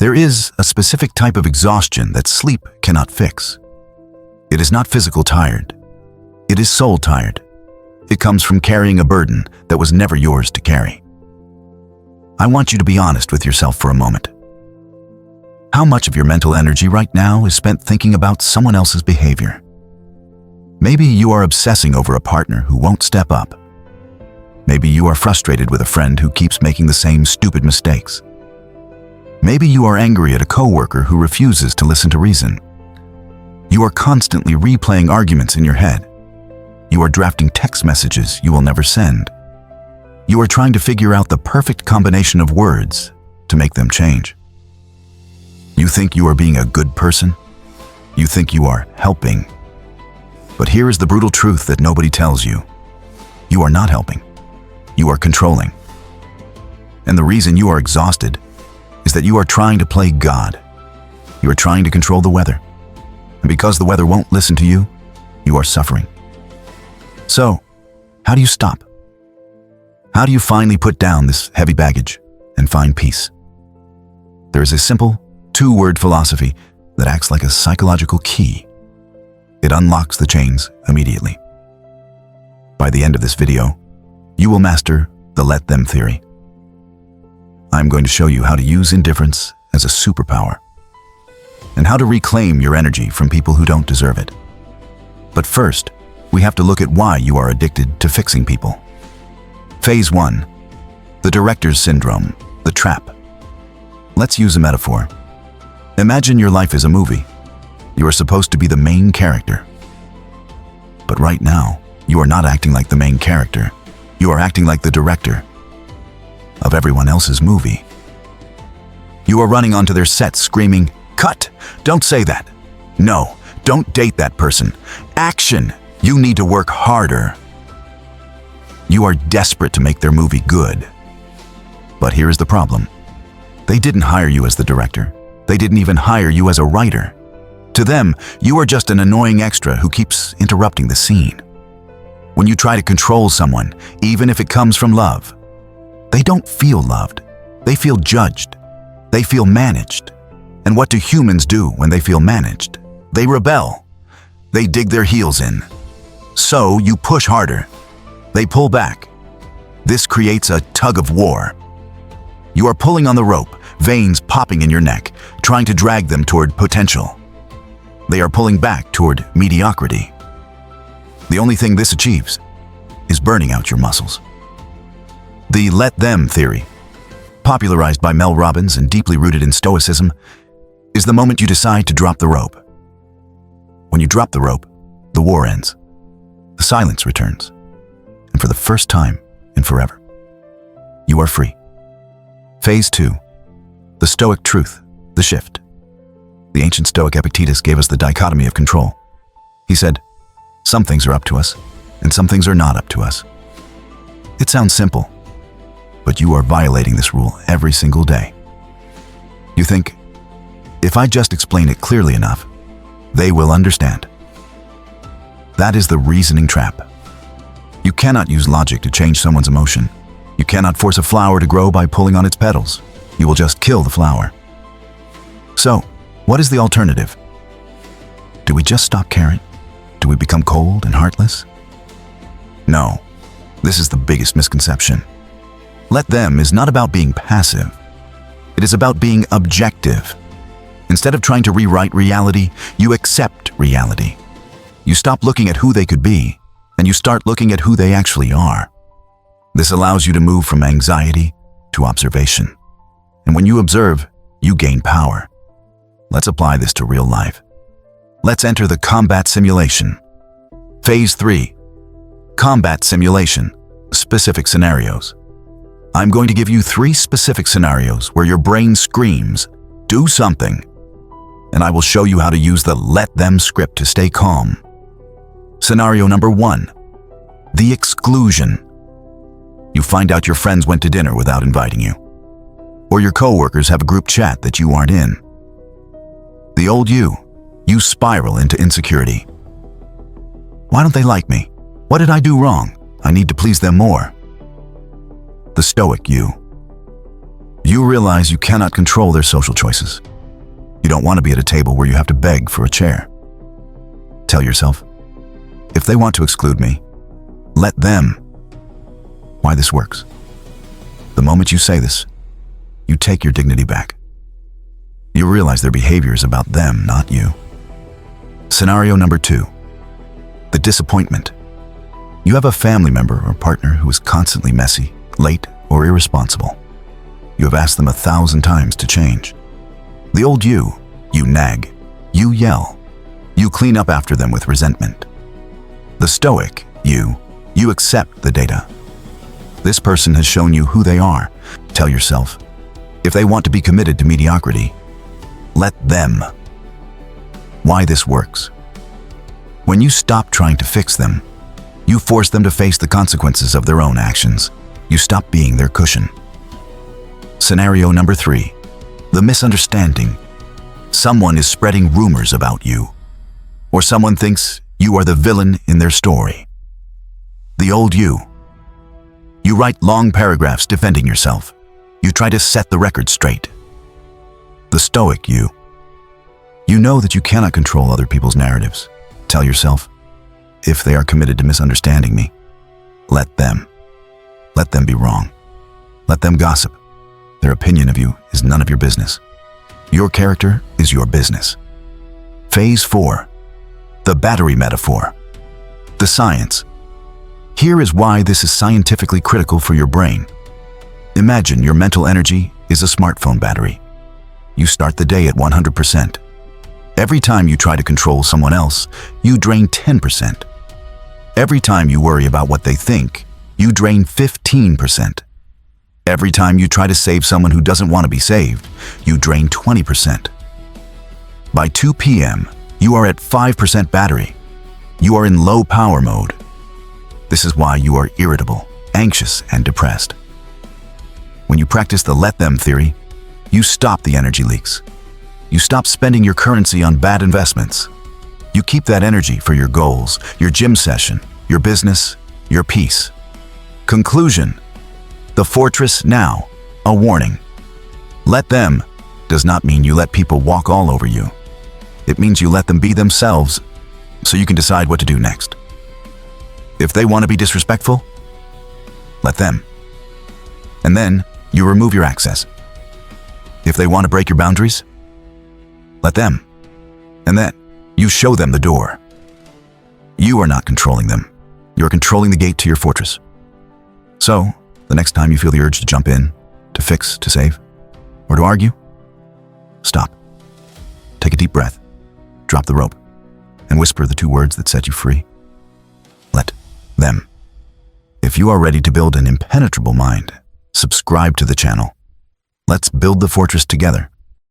There is a specific type of exhaustion that sleep cannot fix. It is not physical tired. It is soul tired. It comes from carrying a burden that was never yours to carry. I want you to be honest with yourself for a moment. How much of your mental energy right now is spent thinking about someone else's behavior? Maybe you are obsessing over a partner who won't step up. Maybe you are frustrated with a friend who keeps making the same stupid mistakes. Maybe you are angry at a coworker who refuses to listen to reason. You are constantly replaying arguments in your head. You are drafting text messages you will never send. You are trying to figure out the perfect combination of words to make them change. You think you are being a good person. You think you are helping. But here is the brutal truth that nobody tells you. You are not helping. You are controlling. And the reason you are exhausted is that you are trying to play God. You are trying to control the weather. And because the weather won't listen to you, you are suffering. So, how do you stop? How do you finally put down this heavy baggage and find peace? There is a simple, two-word philosophy that acts like a psychological key. It unlocks the chains immediately. By the end of this video, you will master the let them theory. I'm going to show you how to use indifference as a superpower and how to reclaim your energy from people who don't deserve it. But first, we have to look at why you are addicted to fixing people. Phase 1. The director's syndrome, the trap. Let's use a metaphor. Imagine your life is a movie. You are supposed to be the main character. But right now, you are not acting like the main character. You are acting like the director of everyone else's movie. You are running onto their set screaming, "Cut! Don't say that! No, don't date that person! Action! You need to work harder!" You are desperate to make their movie good. But here is the problem. They didn't hire you as the director. They didn't even hire you as a writer. To them, you are just an annoying extra who keeps interrupting the scene. When you try to control someone, even if it comes from love, they don't feel loved. They feel judged. They feel managed. And what do humans do when they feel managed? They rebel. They dig their heels in. So you push harder. They pull back. This creates a tug of war. You are pulling on the rope, veins popping in your neck, trying to drag them toward potential. They are pulling back toward mediocrity. The only thing this achieves is burning out your muscles. The let them theory, popularized by Mel Robbins and deeply rooted in Stoicism, is the moment you decide to drop the rope. When you drop the rope, the war ends. The silence returns. And for the first time in forever, you are free. Phase 2. The Stoic truth, the shift. The ancient Stoic Epictetus gave us the dichotomy of control. He said, some things are up to us, and some things are not up to us. It sounds simple, but you are violating this rule every single day. You think, if I just explain it clearly enough, they will understand. That is the reasoning trap. You cannot use logic to change someone's emotion. You cannot force a flower to grow by pulling on its petals. You will just kill the flower. So, what is the alternative? Do we just stop caring? Do we become cold and heartless? No, this is the biggest misconception. Let them is not about being passive. It is about being objective. Instead of trying to rewrite reality, you accept reality. You stop looking at who they could be, and you start looking at who they actually are. This allows you to move from anxiety to observation. And when you observe, you gain power. Let's apply this to real life. Let's enter the combat simulation. Phase 3. Combat simulation. Specific scenarios. I'm going to give you 3 specific scenarios where your brain screams, do something. And I will show you how to use the let them script to stay calm. Scenario number 1. The exclusion. You find out your friends went to dinner without inviting you. Or your coworkers have a group chat that you aren't in. The old you spiral into insecurity. Why don't they like me? What did I do wrong? I need to please them more. The stoic you. You realize you cannot control their social choices. You don't want to be at a table where you have to beg for a chair. Tell yourself, if they want to exclude me, let them. Why this works? The moment you say this, you take your dignity back. You realize their behavior is about them, not you. Scenario number 2, the disappointment. You have a family member or partner who is constantly messy, late, or irresponsible. You have asked them 1,000 times to change. The old you nag, you yell, you clean up after them with resentment. The stoic you accept the data. This person has shown you who they are. Tell yourself, if they want to be committed to mediocrity, let them. Why this works? When you stop trying to fix them, you force them to face the consequences of their own actions. You stop being their cushion. Scenario number 3, the misunderstanding. Someone is spreading rumors about you, or someone thinks you are the villain in their story. The old you write long paragraphs defending yourself. You try to set the record straight. The stoic you know that you cannot control other people's narratives. Tell yourself, if they are committed to misunderstanding me, let them. Let them be wrong. Let them gossip. Their opinion of you is none of your business. Your character is your business. Phase 4, the battery metaphor. The science. Here is why this is scientifically critical for your brain. Imagine your mental energy is a smartphone battery. You start the day at 100%. Every time you try to control someone else, you drain 10%. Every time you worry about what they think, you drain 15%. Every time you try to save someone who doesn't want to be saved, you drain 20%. By 2 p.m., you are at 5% battery. You are in low power mode. This is why you are irritable, anxious, and depressed. When you practice the let them theory, you stop the energy leaks. You stop spending your currency on bad investments. You keep that energy for your goals, your gym session, your business, your peace. Conclusion. The fortress now, a warning. Let them does not mean you let people walk all over you. It means you let them be themselves so you can decide what to do next. If they want to be disrespectful, let them. And then you remove your access. If they want to break your boundaries, let them. And then you show them the door. You are not controlling them. You are controlling the gate to your fortress. So, the next time you feel the urge to jump in, to fix, to save, or to argue, stop. Take a deep breath, drop the rope, and whisper the 2 words that set you free. Let them. If you are ready to build an impenetrable mind, subscribe to the channel. Let's build the fortress together.